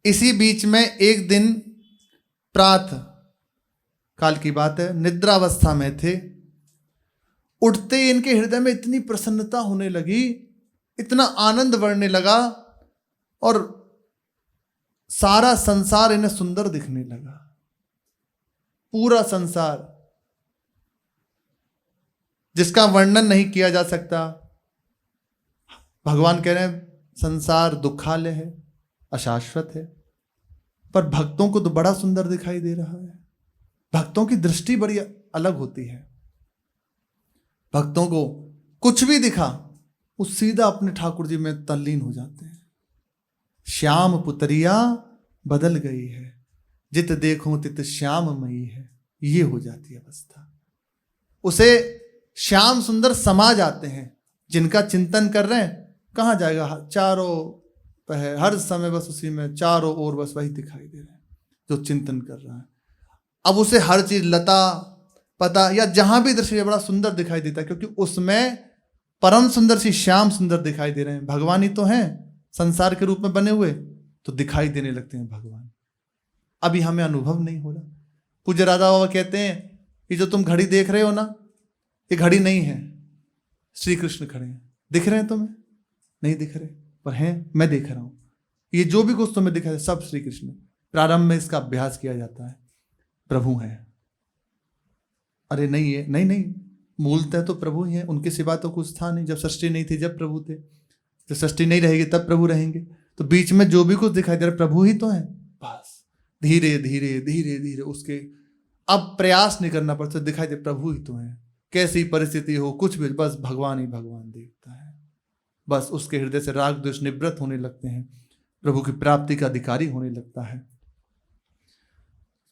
इसी बीच में एक दिन प्रातः काल की बात है, निद्रावस्था में थे उठते ही इनके हृदय में इतनी प्रसन्नता होने लगी, इतना आनंद बढ़ने लगा और सारा संसार इन्हें सुंदर दिखने लगा। पूरा संसार जिसका वर्णन नहीं किया जा सकता। भगवान कह रहे हैं संसार दुखालय है, अशाश्वत है, पर भक्तों को तो बड़ा सुंदर दिखाई दे रहा है। भक्तों की दृष्टि बड़ी अलग होती है। भक्तों को कुछ भी दिखा वो सीधा अपने ठाकुर जी में तल्लीन हो जाते हैं। श्याम पुतरिया बदल गई है, जित देखो तित श्याममयी है, ये हो जाती है अवस्था। उसे श्याम सुंदर समा जाते हैं। जिनका चिंतन कर रहे हैं, कहाँ जाएगा, चारों पह हर समय बस उसी में, चारों ओर बस वही दिखाई दे रहे हैं जो चिंतन कर रहा है। अब उसे हर चीज लता पता या जहां भी दृश्य बड़ा सुंदर दिखाई देता है, क्योंकि उसमें परम सुंदर सी श्याम सुंदर दिखाई दे रहे हैं। भगवान ही तो हैं संसार के रूप में बने हुए, तो दिखाई देने लगते हैं भगवान। अभी हमें अनुभव नहीं हो रहा। पूज्य राधा बाबा कहते हैं ये जो तुम घड़ी देख रहे हो ना, ये घड़ी नहीं है, श्री कृष्ण खड़े हैं। दिख रहे हैं तुम्हें? नहीं दिख रहे, पर हैं, मैं देख रहा हूं। ये जो भी कुछ तुम्हें दिखा है सब श्री कृष्ण। प्रारंभ में इसका अभ्यास किया जाता है, प्रभु है। अरे नहीं है, नहीं, मूलतः तो प्रभु ही है, उनके सिवा तो कुछ था नहीं। जब सृष्टि नहीं थी जब प्रभु थे, जब सृष्टि नहीं रहेगी तब प्रभु रहेंगे। तो बीच में जो भी कुछ दिखाई दे रहा है प्रभु ही तो है। बस धीरे धीरे धीरे धीरे उसके अब प्रयास नहीं करना पड़ता, दिखाई दे प्रभु ही तो है। कैसी परिस्थिति हो, कुछ भी, बस भगवान ही भगवान देखता है। बस उसके हृदय से राग द्वेष निवृत्त होने लगते हैं, प्रभु की प्राप्ति का अधिकारी होने लगता है।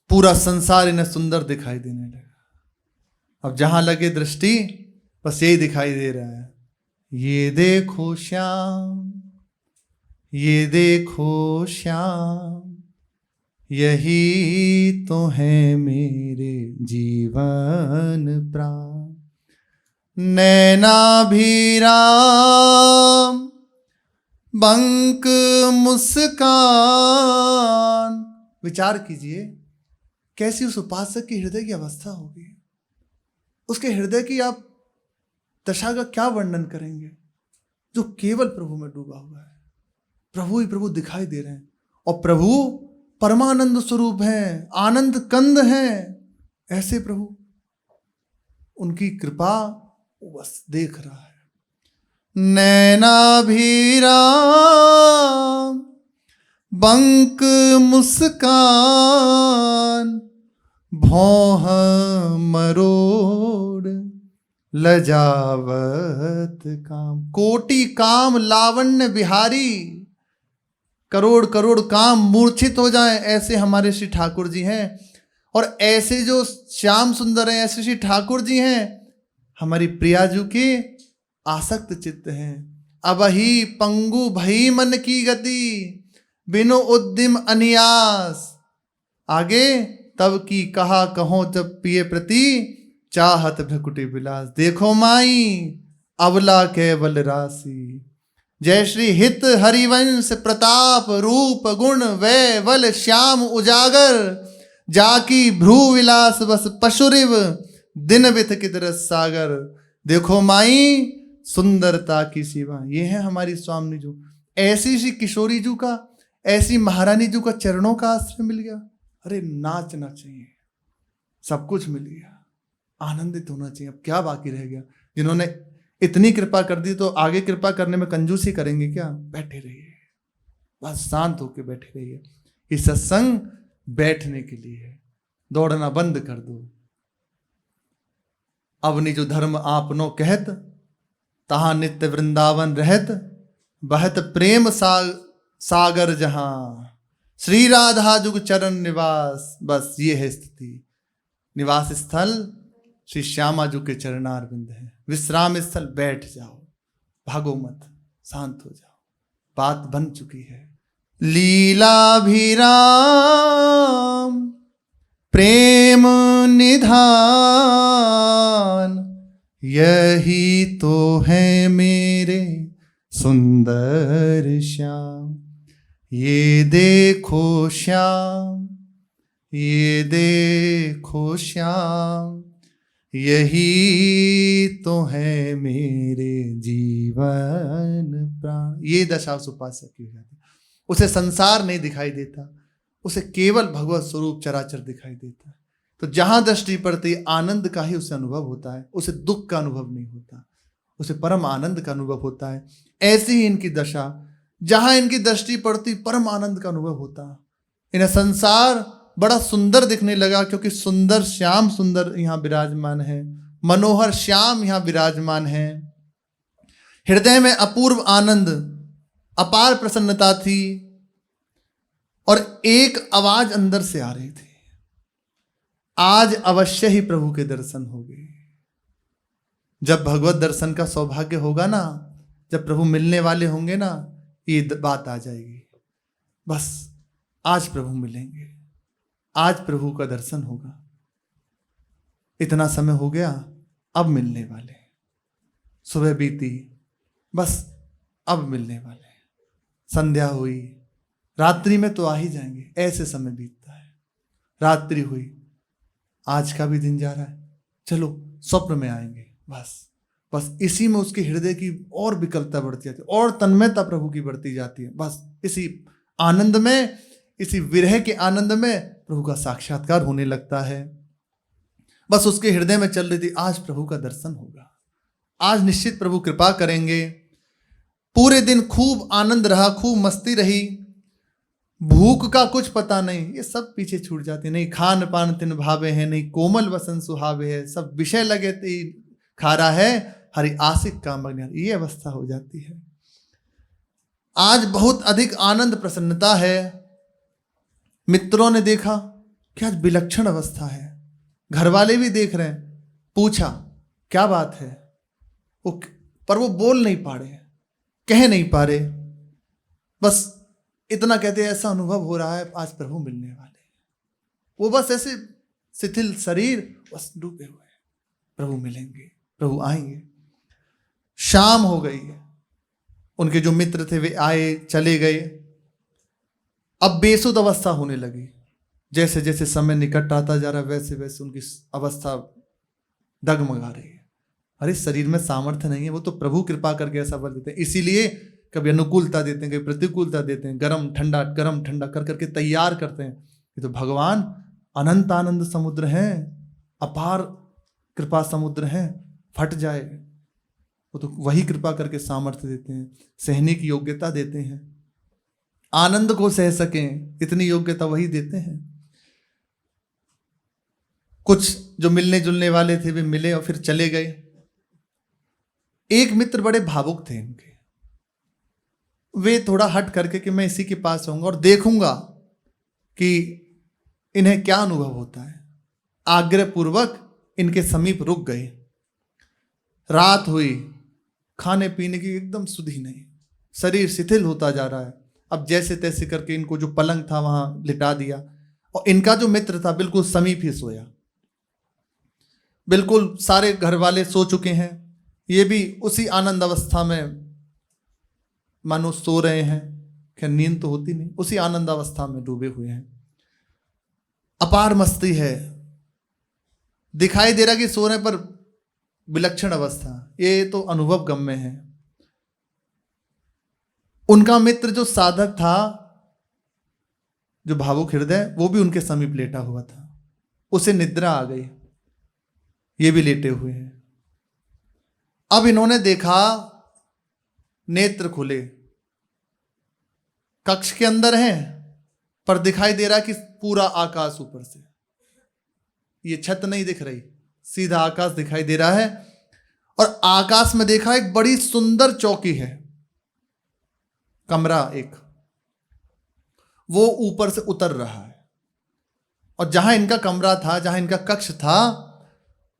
पूरा संसार इन्हें सुंदर दिखाई देने लगा। अब जहां लगे दृष्टि बस यही दिखाई दे रहा है, ये देखो श्याम, ये देखो श्याम, यही तो है मेरे जीवन प्राण। नैनाभिराम बंक मुस्कान। विचार कीजिए कैसी उस उपासक की हृदय की अवस्था होगी। उसके हृदय की आप दशा का क्या वर्णन करेंगे, जो केवल प्रभु में डूबा हुआ है। प्रभु ही प्रभु दिखाई दे रहे हैं, और प्रभु परमानंद स्वरूप हैं, आनंद कंद हैं। ऐसे प्रभु, उनकी कृपा बस देख रहा है। नैनाभिराम बंक मुस्कान, भौह मरोड़ लजावत काम। कोटि काम लावण्य बिहारी, करोड़ करोड़ काम मूर्छित हो जाएं, ऐसे हमारे श्री ठाकुर जी हैं। और ऐसे जो श्याम सुंदर हैं, ऐसे श्री ठाकुर जी हैं हमारी प्रियाजू के आसक्त चित्त हैं। अबही पंगु भई मन की गति, बिनु उद्यम अनियास। आगे तब की कहा कहो जब पिए प्रति, चाहत भ्रकुटी विलास। देखो माई अबला केवल राशि, जय श्री हित हरिवंश प्रताप रूप गुण वै बल श्याम उजागर। जाकी भ्रू विलास बस पशुरिव, दिन विथ कितरस सागर। देखो माई सुंदरता की सिवा। ये है हमारी स्वामी जू। ऐसी सी किशोरी जू का, ऐसी महारानी जू का चरणों का आश्रय मिल गया। अरे नाचना चाहिए, सब कुछ मिल गया, आनंदित होना चाहिए। अब क्या बाकी रह गया? जिन्होंने इतनी कृपा कर दी तो आगे कृपा करने में कंजूसी करेंगे क्या? बैठे रहिए, बस शांत होकर बैठे रहिए। ये सत्संग बैठने के लिए है, दौड़ना बंद कर दो। अवनि जो धर्म आपनो कहत, तहां नित्य वृंदावन रहत। बहत प्रेम सागर जहां, श्री राधा जुग चरण निवास। बस ये है स्थिति। निवास स्थल श्री श्यामा जी के चरणारविंद है। विश्राम स्थल बैठ जाओ, भागो मत, शांत हो जाओ, बात बन चुकी है। लीलाभिराम प्रेम निधान, यही तो है मेरे सुंदर श्याम। ये देखो श्याम, ये देखो श्याम, यही तो है मेरे जीवन प्राण। ये दशा उस उपासक की हो जाती है। उसे संसार नहीं दिखाई देता, उसे केवल भगवत स्वरूप चराचर दिखाई देता है। तो जहां दृष्टि पड़ती आनंद का ही उसे अनुभव होता है, उसे दुख का अनुभव नहीं होता, उसे परम आनंद का अनुभव होता है। ऐसी ही इनकी दशा, जहां इनकी दृष्टि पड़ती परम आनंद का अनुभव होता। इन्हें संसार बड़ा सुंदर दिखने लगा, क्योंकि सुंदर श्याम सुंदर यहाँ विराजमान है, मनोहर श्याम यहाँ विराजमान है। हृदय में अपूर्व आनंद, अपार प्रसन्नता थी, और एक आवाज अंदर से आ रही थी, आज अवश्य ही प्रभु के दर्शन होंगे। जब भगवत दर्शन का सौभाग्य होगा ना, जब प्रभु मिलने वाले होंगे ना, ये बात आ जाएगी, बस आज प्रभु मिलेंगे, आज प्रभु का दर्शन होगा। इतना समय हो गया, अब मिलने वाले, सुबह बीती, बस अब मिलने वाले, संध्या हुई, रात्रि में तो आ ही जाएंगे, ऐसे समय बीतता है। रात्रि हुई, आज का भी दिन जा रहा है, चलो स्वप्न में आएंगे। बस इसी में उसके हृदय की और विकलता बढ़ती जाती है, और तन्मयता प्रभु की बढ़ती जाती है। बस इसी आनंद में, इसी विरह के आनंद में प्रभु का साक्षात्कार होने लगता है। बस उसके हृदय में चल रही थी, आज प्रभु का दर्शन होगा, आज निश्चित प्रभु कृपा करेंगे। पूरे दिन खूब आनंद रहा, खूब मस्ती रही, भूख का कुछ पता नहीं, ये सब पीछे छूट जाते। नहीं खान पान तिन भावे है, नहीं कोमल वसन सुहावे है, सब विषय लगे खा रहा है, हरि आशिक का मग्न, ये अवस्था हो जाती है। आज बहुत अधिक आनंद प्रसन्नता है। मित्रों ने देखा कि आज विलक्षण अवस्था है, घर वाले भी देख रहे हैं, पूछा क्या बात है, पर वो बोल नहीं पा रहे, कह नहीं पा रहे, बस इतना कहते हैं ऐसा अनुभव हो रहा है आज प्रभु मिलने वाले हैं। वो बस ऐसे शिथिल शरीर, बस डूबे हुए हैं, प्रभु मिलेंगे, प्रभु आएंगे। शाम हो गई है, उनके जो मित्र थे वे आए चले गए। अब बेसुध अवस्था होने लगी, जैसे जैसे समय निकट आता जा रहा है वैसे वैसे उनकी अवस्था डगमगा रही है। अरे शरीर में सामर्थ्य नहीं है, वो तो प्रभु कृपा करके ऐसा बल देते हैं। इसीलिए कभी अनुकूलता देते हैं, कभी प्रतिकूलता देते हैं, गरम ठंडा कर करके तैयार करते हैं। ये तो भगवान अनंत आनंद समुद्र हैं, अपार कृपा समुद्र हैं, फट जाए वो तो वही कृपा करके सामर्थ्य देते हैं, सहने की योग्यता देते हैं, आनंद को सह सकें इतनी योग्यता वही देते हैं। कुछ जो मिलने जुलने वाले थे वे मिले और फिर चले गए। एक मित्र बड़े भावुक थे इनके, वे थोड़ा हट करके कि मैं इसी के पास आऊंगा और देखूंगा कि इन्हें क्या अनुभव होता है, आग्रह पूर्वक इनके समीप रुक गए। रात हुई, खाने पीने की एकदम सुधि नहीं, शरीर शिथिल होता जा रहा है। अब जैसे तैसे करके इनको जो पलंग था वहां लिटा दिया, और इनका जो मित्र था बिल्कुल समीप ही सोया। बिल्कुल सारे घर वाले सो चुके हैं, ये भी उसी आनंद अवस्था में मानो सो रहे हैं, क्या नींद तो होती नहीं, उसी आनंद अवस्था में डूबे हुए हैं। अपार मस्ती है, दिखाई दे रहा कि सोने पर विलक्षण अवस्था, ये तो अनुभव गम्य है। उनका मित्र जो साधक था, जो भावुक हृदय, वो भी उनके समीप लेटा हुआ था। उसे निद्रा आ गई, ये भी लेटे हुए हैं। अब इन्होंने देखा, नेत्र खुले, कक्ष के अंदर हैं, पर दिखाई दे रहा कि पूरा आकाश ऊपर से, ये छत नहीं दिख रही, सीधा आकाश दिखाई दे रहा है। और आकाश में देखा एक बड़ी सुंदर चौकी है, कमरा एक, वो ऊपर से उतर रहा है। और जहां इनका कमरा था, जहां इनका कक्ष था,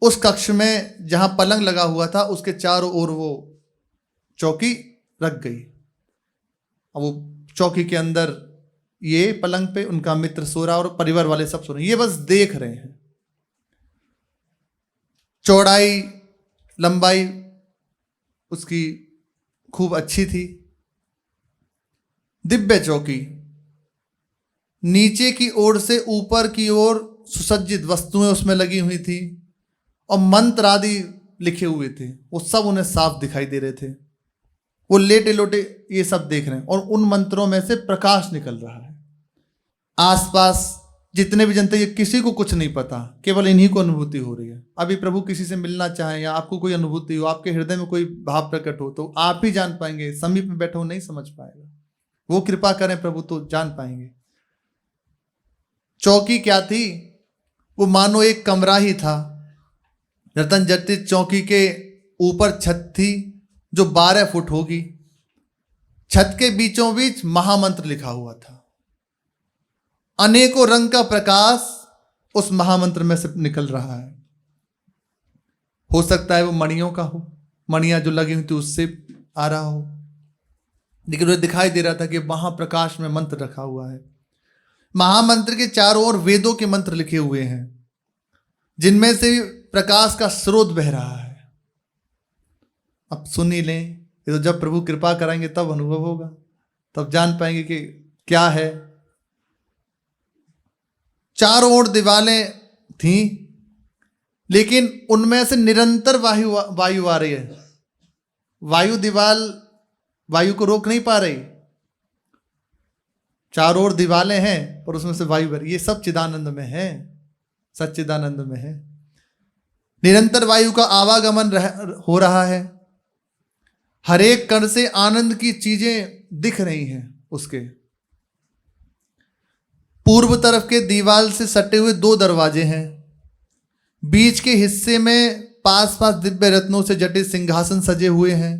उस कक्ष में जहां पलंग लगा हुआ था उसके चारों ओर वो चौकी रख गई। अब वो चौकी के अंदर ये पलंग पे उनका मित्र सो रहा और परिवार वाले सब सो रहे हैं, ये बस देख रहे हैं। चौड़ाई लंबाई उसकी खूब अच्छी थी, दिव्य चौकी, नीचे की ओर से ऊपर की ओर सुसज्जित वस्तुएं उसमें लगी हुई थी, और मंत्र आदि लिखे हुए थे, वो सब उन्हें साफ दिखाई दे रहे थे। वो लेटे लोटे ये सब देख रहे हैं और उन मंत्रों में से प्रकाश निकल रहा है। आसपास जितने भी जनता, ये किसी को कुछ नहीं पता, केवल इन्हीं को अनुभूति हो रही है। अभी प्रभु किसी से मिलना चाहें या आपको कोई अनुभूति हो, आपके हृदय में कोई भाव प्रकट हो, तो आप ही जान पाएंगे, समीप में बैठा हो नहीं समझ पाएगा। वो कृपा करें प्रभु तो जान पाएंगे। चौकी क्या थी? वो मानो एक कमरा ही था। रतन जटित चौकी के ऊपर छत थी जो 12 फुट होगी। छत के बीचों बीच महामंत्र लिखा हुआ था। अनेकों रंग का प्रकाश उस महामंत्र में से निकल रहा है। हो सकता है वो मणियों का हो, मणियां जो लगी हुई थी उससे आ रहा हो, लेकिन उन्हें दिखाई दे रहा था कि महाप्रकाश में मंत्र रखा हुआ है। महामंत्र के चारों ओर वेदों के मंत्र लिखे हुए हैं, जिनमें से भी प्रकाश का स्रोत बह रहा है। अब सुन ही लें, ये तो जब प्रभु कृपा कराएंगे तब अनुभव होगा, तब जान पाएंगे कि क्या है। चारों ओर दीवारें थीं, लेकिन उनमें से निरंतर वायु आ रही है। वायु को रोक नहीं पा रही। चारों ओर दीवारें हैं और उसमें से वायु बह रही। ये सब चिदानंद में है, सच्चिदानंद में है। निरंतर वायु का आवागमन हो रहा है। हर एक कण से आनंद की चीजें दिख रही हैं। उसके पूर्व तरफ के दीवार से सटे हुए 2 दरवाजे हैं। बीच के हिस्से में पास पास दिव्य रत्नों से जटित सिंहासन सजे हुए हैं।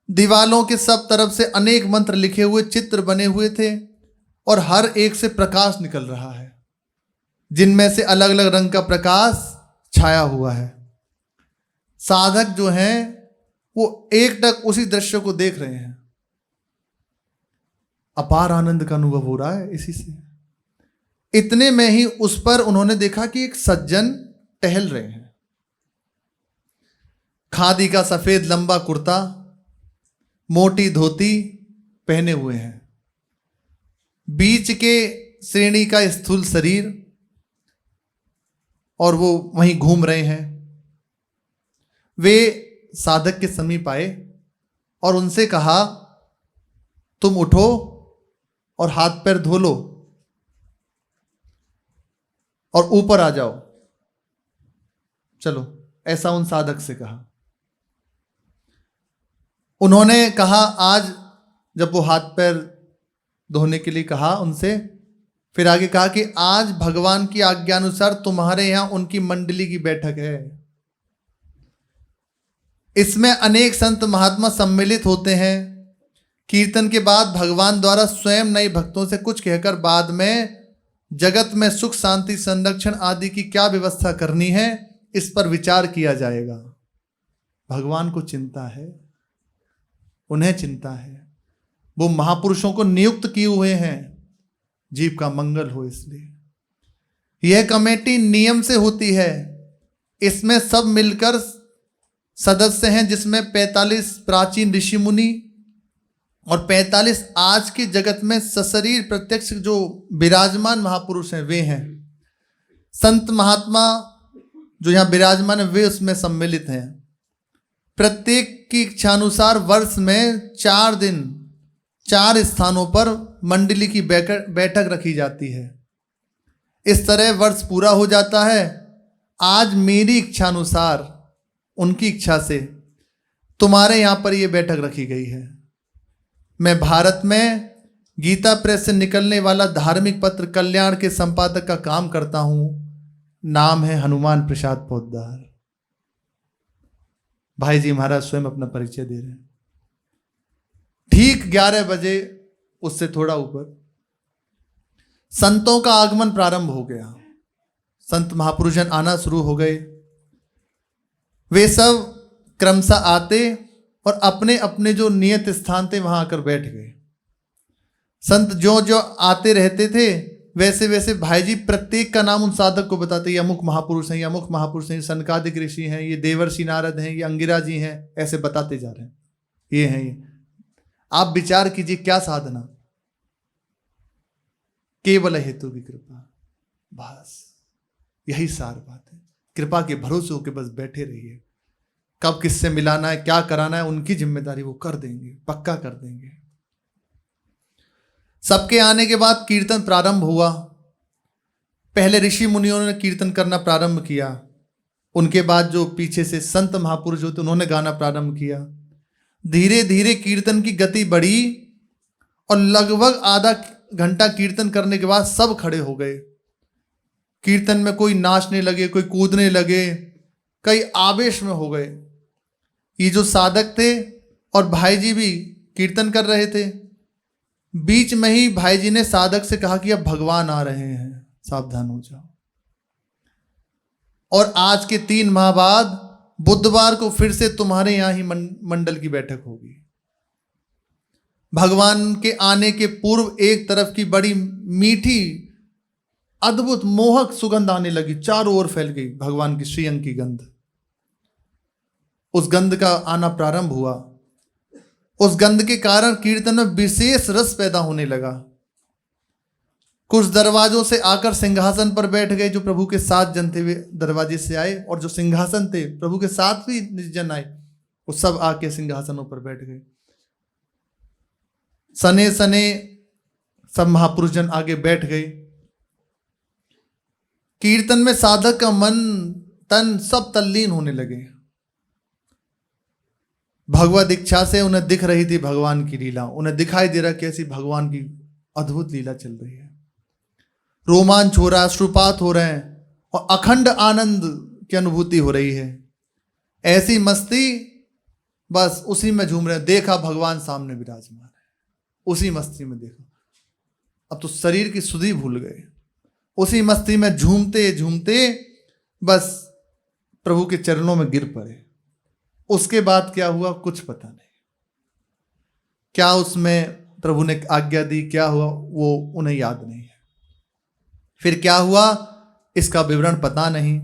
दीवालों के सब तरफ से अनेक मंत्र लिखे हुए चित्र बने हुए थे और हर एक से प्रकाश निकल रहा है, जिनमें से अलग अलग रंग का प्रकाश छाया हुआ है। साधक जो हैं वो एकटक उसी दृश्य को देख रहे हैं। अपार आनंद का अनुभव हो रहा है इसी से। इतने में ही उस पर उन्होंने देखा कि एक सज्जन टहल रहे हैं। खादी का सफेद लंबा कुर्ता, मोटी धोती पहने हुए हैं। बीच के श्रेणी का स्थूल शरीर, और वो वहीं घूम रहे हैं। वे साधक के समीप आए और उनसे कहा, तुम उठो और हाथ पैर धो लो और ऊपर आ जाओ, चलो। ऐसा उन साधक से कहा। उन्होंने कहा, आज जब वो हाथ पैर धोने के लिए कहा उनसे, फिर आगे कहा कि आज भगवान की आज्ञा अनुसार तुम्हारे यहां उनकी मंडली की बैठक है। इसमें अनेक संत महात्मा सम्मिलित होते हैं। कीर्तन के बाद भगवान द्वारा स्वयं नए भक्तों से कुछ कहकर बाद में जगत में सुख शांति संरक्षण आदि की क्या व्यवस्था करनी है, इस पर विचार किया जाएगा। भगवान को चिंता है, उन्हें चिंता है। वो महापुरुषों को नियुक्त किए हुए हैं जीव का मंगल हो, इसलिए यह कमेटी नियम से होती है। इसमें सब मिलकर सदस्य हैं, जिसमें 45 प्राचीन ऋषि मुनि और 45 आज के जगत में सशरीर प्रत्यक्ष जो विराजमान महापुरुष हैं वे हैं। संत महात्मा जो यहाँ विराजमान है वे उसमें सम्मिलित हैं। प्रत्येक की इच्छानुसार वर्ष में 4 दिन 4 स्थानों पर मंडली की बैठक रखी जाती है। इस तरह वर्ष पूरा हो जाता है। आज मेरी इच्छानुसार, उनकी इच्छा से तुम्हारे यहाँ पर यह बैठक रखी गई है। मैं भारत में गीता प्रेस से निकलने वाला धार्मिक पत्र कल्याण के संपादक का काम करता हूँ। नाम है हनुमान प्रसाद पोद्दार। भाई जी महाराज स्वयं अपना परिचय दे रहे हैं। ठीक 11 बजे, उससे थोड़ा ऊपर, संतों का आगमन प्रारंभ हो गया। संत महापुरुषजन आना शुरू हो गए। वे सब क्रमशः आते और अपने अपने जो नियत स्थान थे वहां आकर बैठ गए। संत जो जो आते रहते थे वैसे वैसे भाई जी प्रत्येक का नाम उन साधक को बताते, ये अमुक महापुरुष हैं, ये अमुक महापुरुष हैं, सनकादिक ऋषि हैं, ये देवर्षि नारद हैं, ये अंगिरा जी हैं, ऐसे बताते जा रहे हैं। ये हैं ये। आप विचार कीजिए क्या साधना, केवल हेतु की कृपा, बस यही सार बात है। कृपा के भरोसे होकर बस बैठे रहिए। कब किससे मिलाना है, क्या कराना है, उनकी जिम्मेदारी वो कर देंगे, पक्का कर देंगे। सबके आने के बाद कीर्तन प्रारंभ हुआ। पहले ऋषि मुनियों ने कीर्तन करना प्रारंभ किया, उनके बाद जो पीछे से संत महापुरुष होते उन्होंने गाना प्रारंभ किया। धीरे धीरे कीर्तन की गति बढ़ी और लगभग आधा घंटा कीर्तन करने के बाद सब खड़े हो गए। कीर्तन में कोई नाचने लगे, कोई कूदने लगे, कई आवेश में हो गए। ये जो साधक थे और भाई जी भी कीर्तन कर रहे थे। बीच में ही भाई जी ने साधक से कहा कि अब भगवान आ रहे हैं, सावधान हो जाओ। और आज के 3 माह बाद बुधवार को फिर से तुम्हारे यहां ही मंडल की बैठक होगी। भगवान के आने के पूर्व एक तरफ की बड़ी मीठी अद्भुत मोहक सुगंध आने लगी, चारों ओर फैल गई भगवान की श्रीअंग की गंध। उस गंध का आना प्रारंभ हुआ। उस गंध के कारण कीर्तन में विशेष रस पैदा होने लगा। कुछ दरवाजों से आकर सिंहासन पर बैठ गए, जो प्रभु के साथ जन थे वे दरवाजे से आए, और जो सिंहासन थे प्रभु के साथ भी निर्जन आए, वो सब आके सिंहासनों पर बैठ गए। सने सने सब महापुरुष जन आगे बैठ गए। कीर्तन में साधक का मन तन सब तल्लीन होने लगे। भगवत इच्छा से उन्हें दिख रही थी भगवान की लीला, उन्हें दिखाई दे रहा कैसी भगवान की अद्भुत लीला चल रही है। रोमांच हो रहा है, अश्रुपात हो रहे हैं और अखंड आनंद की अनुभूति हो रही है। ऐसी मस्ती, बस उसी में झूम रहे हैं। देखा भगवान सामने विराजमान है, उसी मस्ती में देखा। अब तो शरीर की सुधि भूल गए, उसी मस्ती में झूमते झूमते बस प्रभु के चरणों में गिर पड़े। उसके बाद क्या हुआ कुछ पता नहीं। क्या उसमें प्रभु ने आज्ञा दी, क्या हुआ वो उन्हें याद नहीं है। फिर क्या हुआ इसका विवरण पता नहीं।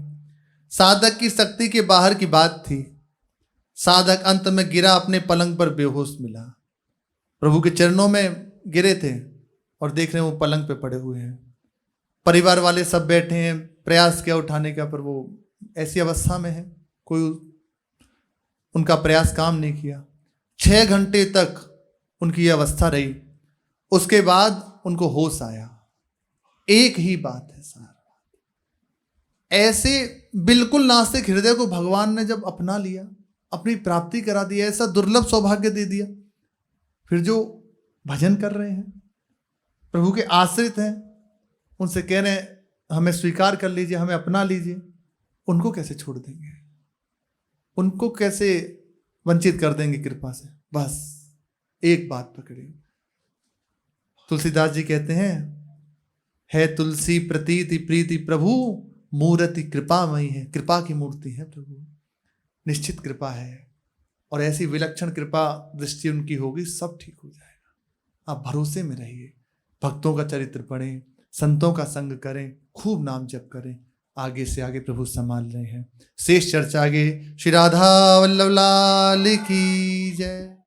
साधक की शक्ति के बाहर की बात थी। साधक अंत में गिरा, अपने पलंग पर बेहोश मिला। प्रभु के चरणों में गिरे थे और देख रहे हैं वो पलंग पे पड़े हुए हैं। परिवार वाले सब बैठे हैं, प्रयास किया उठाने का, पर वो ऐसी अवस्था में है, कोई उनका प्रयास काम नहीं किया। 6 घंटे तक उनकी यह अवस्था रही। उसके बाद उनको होश आया। एक ही बात है सारा, ऐसे बिल्कुल नास्तिक हृदय को भगवान ने जब अपना लिया, अपनी प्राप्ति करा दी, ऐसा दुर्लभ सौभाग्य दे दिया, फिर जो भजन कर रहे हैं, प्रभु के आश्रित हैं, उनसे कह रहे हैं हमें स्वीकार कर लीजिए, हमें अपना लीजिए, उनको कैसे छोड़ देंगे? उनको कैसे वंचित कर देंगे कृपा से? बस एक बात पकड़िए। तुलसीदास जी कहते हैं, है तुलसी प्रतीति प्रीति प्रभु, मूर्ति कृपामयी है। कृपा की मूर्ति है प्रभु, निश्चित कृपा है, और ऐसी विलक्षण कृपा दृष्टि उनकी होगी, सब ठीक हो जाएगा। आप भरोसे में रहिए, भक्तों का चरित्र पढ़ें, संतों का संग करें, खूब नाम जप करें। आगे से आगे प्रभु संभाल रहे हैं। शेष चर्चा आगे। श्री राधा वल्लभ लाल की जय।